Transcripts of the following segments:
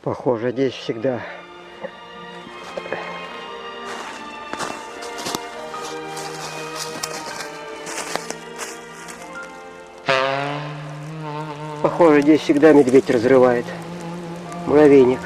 Похоже, здесь всегда медведь разрывает муравейник.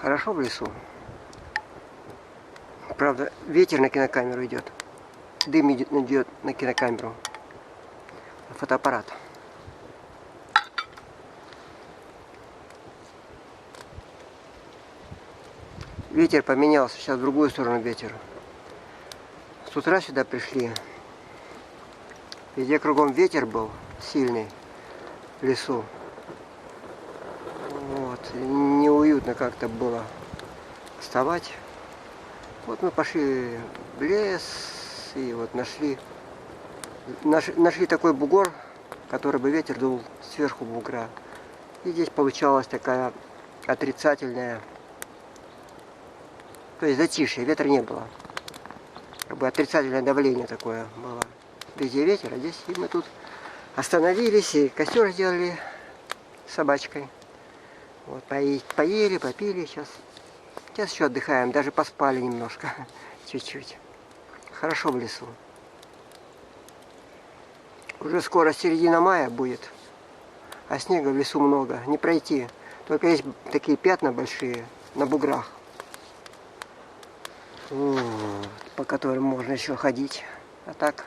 Хорошо в лесу. Правда, ветер на кинокамеру идет. Дым идет на кинокамеру. Фотоаппарат. Ветер поменялся. Сейчас в другую сторону ветер. С утра сюда пришли. Везде кругом ветер был сильный в лесу. Вот. Неуютно как-то было вставать. Вот мы пошли в лес и вот нашли такой бугор, который бы ветер дул сверху бугра. И здесь получалась такая отрицательная, то есть затишье, ветра не было. Как бы отрицательное давление такое было. Везде ветер, а здесь и мы тут остановились и костер сделали с собачкой. Вот, поели, попили, сейчас еще отдыхаем, даже поспали немножко, чуть-чуть. Хорошо в лесу. Уже скоро середина мая будет, а снега в лесу много, не пройти. Только есть такие пятна большие на буграх, вот, по которым можно еще ходить. А так,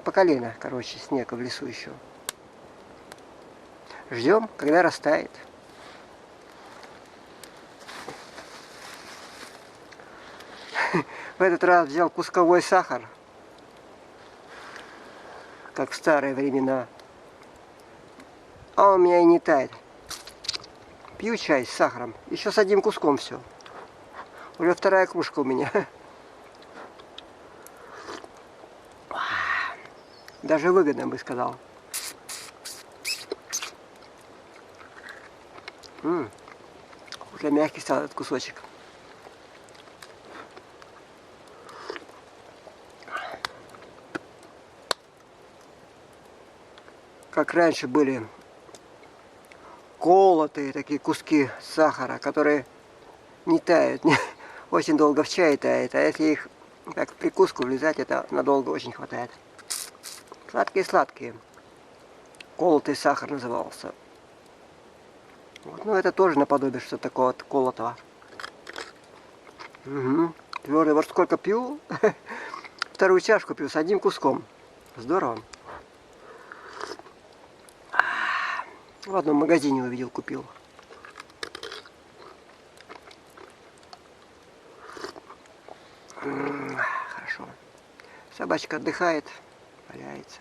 по колено, короче, снег в лесу еще. Ждем, когда растает. В этот раз взял кусковой сахар, как в старые времена. А он у меня и не тает. Пью чай с сахаром, еще с одним куском все. Уже вторая кружка у меня. Даже выгодно, бы сказал. Уже мягкий стал этот кусочек. Как раньше были колотые такие куски сахара, которые не тают, очень долго в чае тает, а если их так в прикуску влезать, это надолго очень хватает. Сладкие-сладкие. Колотый сахар назывался. Вот, ну это тоже наподобие что такого от колотого. Угу. Твердый, вот сколько пью, вторую чашку пью с одним куском. Здорово. В одном магазине увидел, купил. Хорошо. Собачка отдыхает, валяется.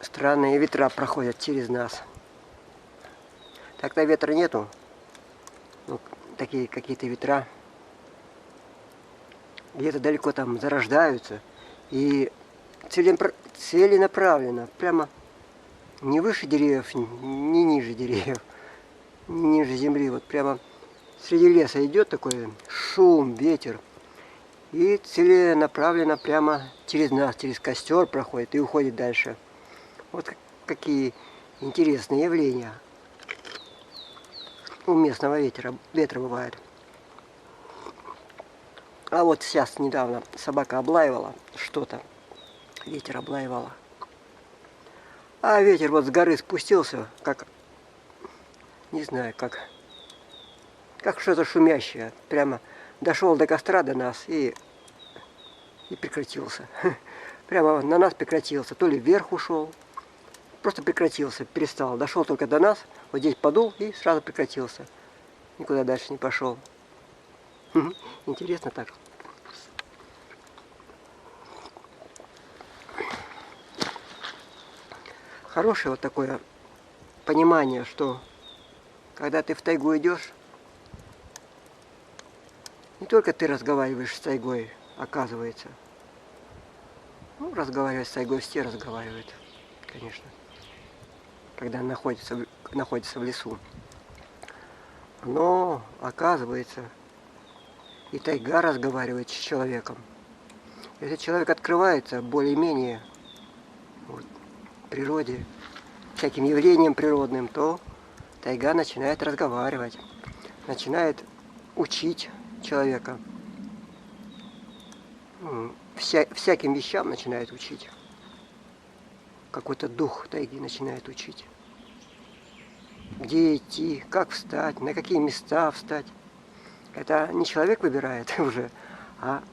Странные ветра проходят через нас. Так-то ветра нету. Ну, такие какие-то ветра. Где-то далеко там зарождаются. И целенаправленно. Прямо не выше деревьев, не ниже деревьев. Не ниже земли. Вот прямо среди леса идет такой шум, ветер. И целенаправленно прямо через нас, через костер проходит и уходит дальше. Вот какие интересные явления у местного ветра бывает. А вот сейчас недавно собака облаивала что-то. Ветер облаивала. А ветер вот с горы спустился, как, не знаю, как что-то шумящее. Прямо дошел до костра до нас и прекратился. Прямо на нас прекратился. То ли вверх ушел. Просто прекратился, перестал. Дошел только до нас, вот здесь подул и сразу прекратился. Никуда дальше не пошел. Интересно так. Хорошее вот такое понимание, что когда ты в тайгу идешь, не только ты разговариваешь с тайгой, оказывается. Ну, разговаривать с тайгой все разговаривают, конечно, когда находится в лесу. Но, оказывается, и тайга разговаривает с человеком. Если человек открывается более-менее вот, природе, всяким явлениям природным, то тайга начинает разговаривать, начинает учить человека. Всяким вещам начинает учить. Какой-то дух тайги начинает учить. Где идти, как встать, на какие места встать. Это не человек выбирает уже, а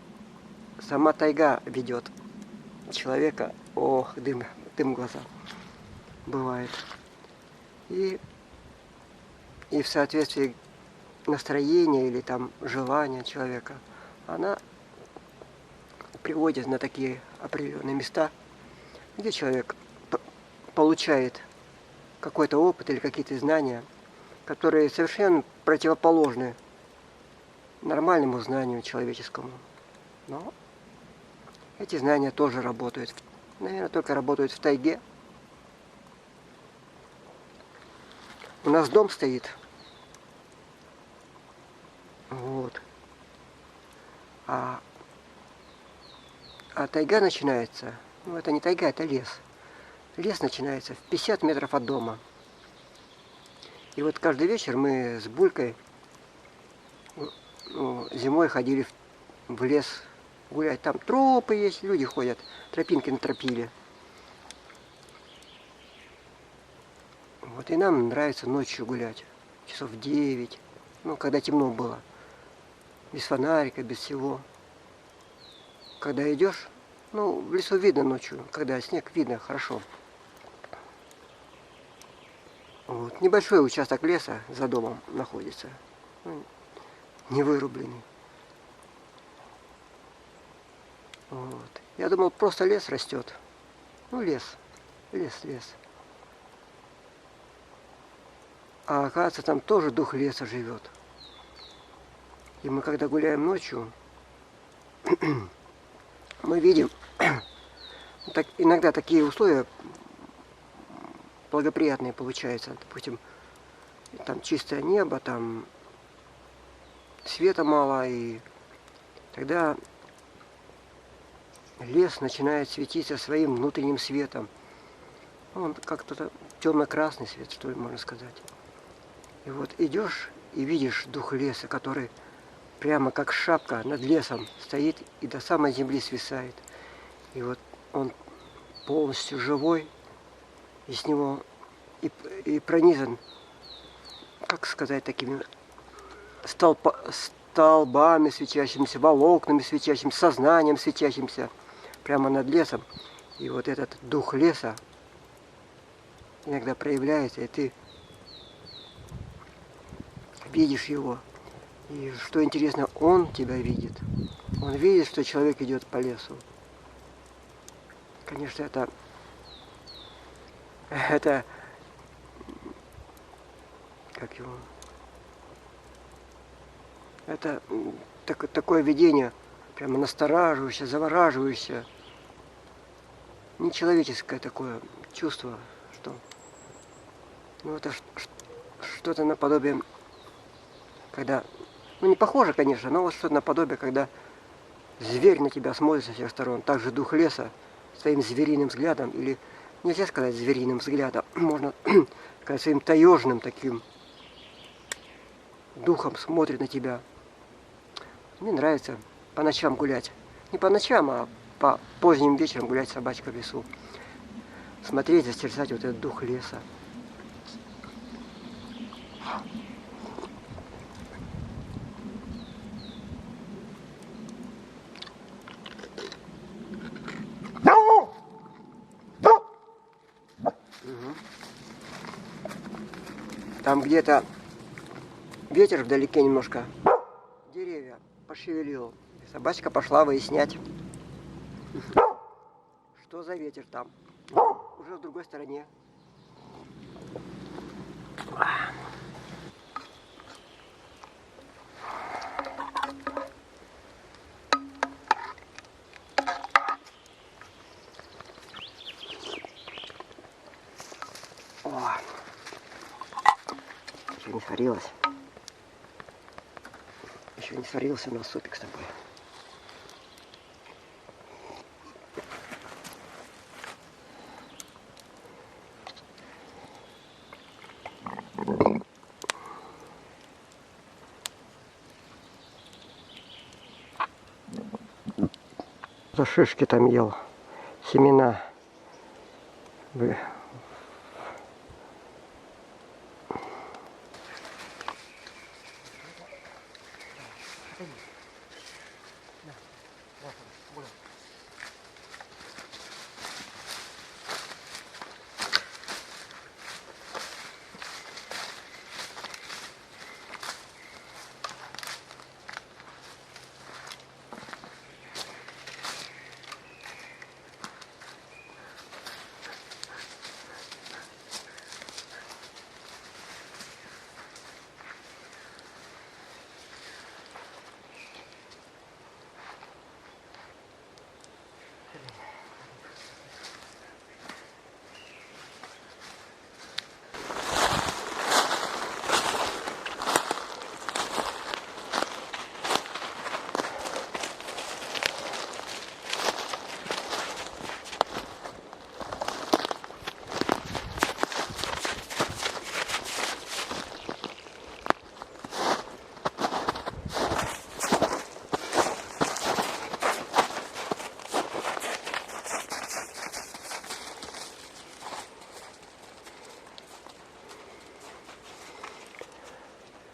сама тайга ведет человека. Ох, дым в глаза бывает. И в соответствии настроения или там желания человека, она приводит на такие определенные места, где человек получает какой-то опыт или какие-то знания, которые совершенно противоположны нормальному знанию человеческому. Но эти знания тоже работают. Наверное, только работают в тайге. У нас дом стоит. Вот. А тайга начинается, ну это не тайга, это лес. Лес начинается в 50 метров от дома. И вот каждый вечер мы с Булькой зимой ходили в лес гулять. Там тропы есть, люди ходят, тропинки натропили. Вот и нам нравится ночью гулять, часов 9, ну когда темно было, без фонарика, без всего. Когда идешь, ну в лесу видно ночью, когда снег видно хорошо. Вот. Небольшой участок леса за домом находится, не вырубленный. Вот. Я думал, просто лес растет. Ну, лес. А оказывается, там тоже дух леса живет. И мы, когда гуляем ночью, мы видим, так, иногда такие условия благоприятные получаются. Допустим, там чистое небо, там света мало, и тогда лес начинает светиться своим внутренним светом. Он как-то темно-красный свет, что ли, можно сказать. И вот идешь и видишь дух леса, который прямо как шапка над лесом стоит и до самой земли свисает. И вот он полностью живой, и с него и пронизан, как сказать, такими столбами светящимися, волокнами светящимися, сознанием светящимся прямо над лесом. И вот этот дух леса иногда проявляется, и ты видишь его. И что интересно, он тебя видит. Он видит, что человек идет по лесу. Конечно, это как его? Это такое видение, прямо настораживающее, завораживающее. Нечеловеческое такое чувство, что ну, это что-то наподобие, когда, ну не похоже, конечно, но вот что-то наподобие, когда зверь на тебя смотрит со всех сторон. Также дух леса своим звериным взглядом, или нельзя сказать звериным взглядом, можно сказать своим таежным таким духом смотрит на тебя. Мне нравится по ночам гулять. Не по ночам, а по поздним вечерам гулять с собачкой в лесу. Смотреть, созерцать вот этот дух леса. Там где-то ветер вдалеке немножко деревья пошевелил. Собачка пошла выяснять, что за ветер там. Уже в другой стороне. О, еще не сварилась. Еще не сварился у нас супик с тобой. За шишки там ел, семена.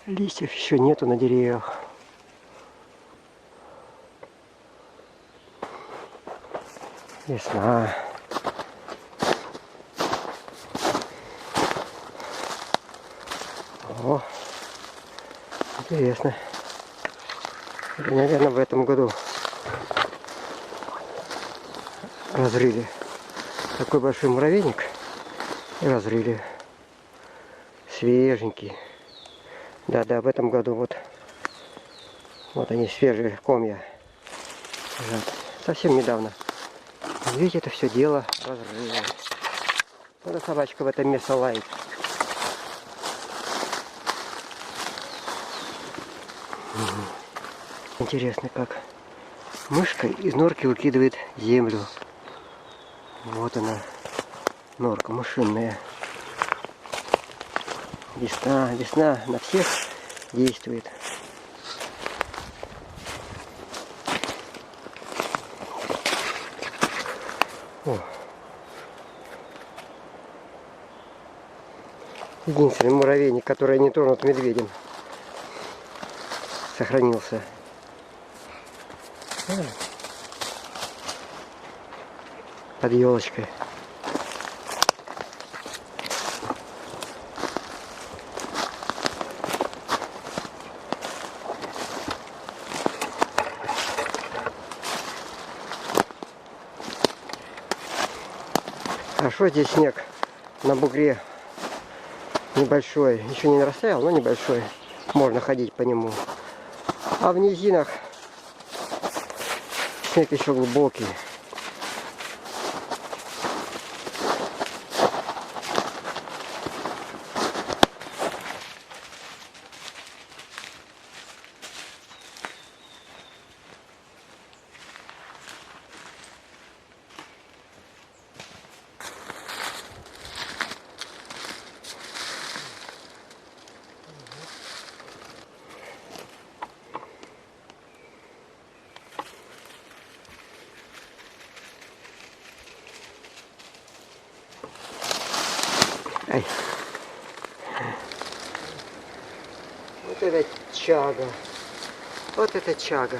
Листьев еще нету на деревьях. Весна. О, интересно. Это, наверное, в этом году разрыли такой большой муравейник и разрыли. Свеженький. Да, в этом году вот они свежие комья лежат. Совсем недавно. Видите, это все дело разрыли. Вот эта собачка в это место лает. Интересно, как мышка из норки выкидывает землю. Вот она, норка мышиная. Весна на всех действует. О. Единственный муравейник, который не тронут медведем, сохранился. Под елочкой. Хорошо, здесь снег на бугре небольшой, еще не растаял, но небольшой, можно ходить по нему. А в низинах снег еще глубокий. Ай. Вот это чага. Вот это чага.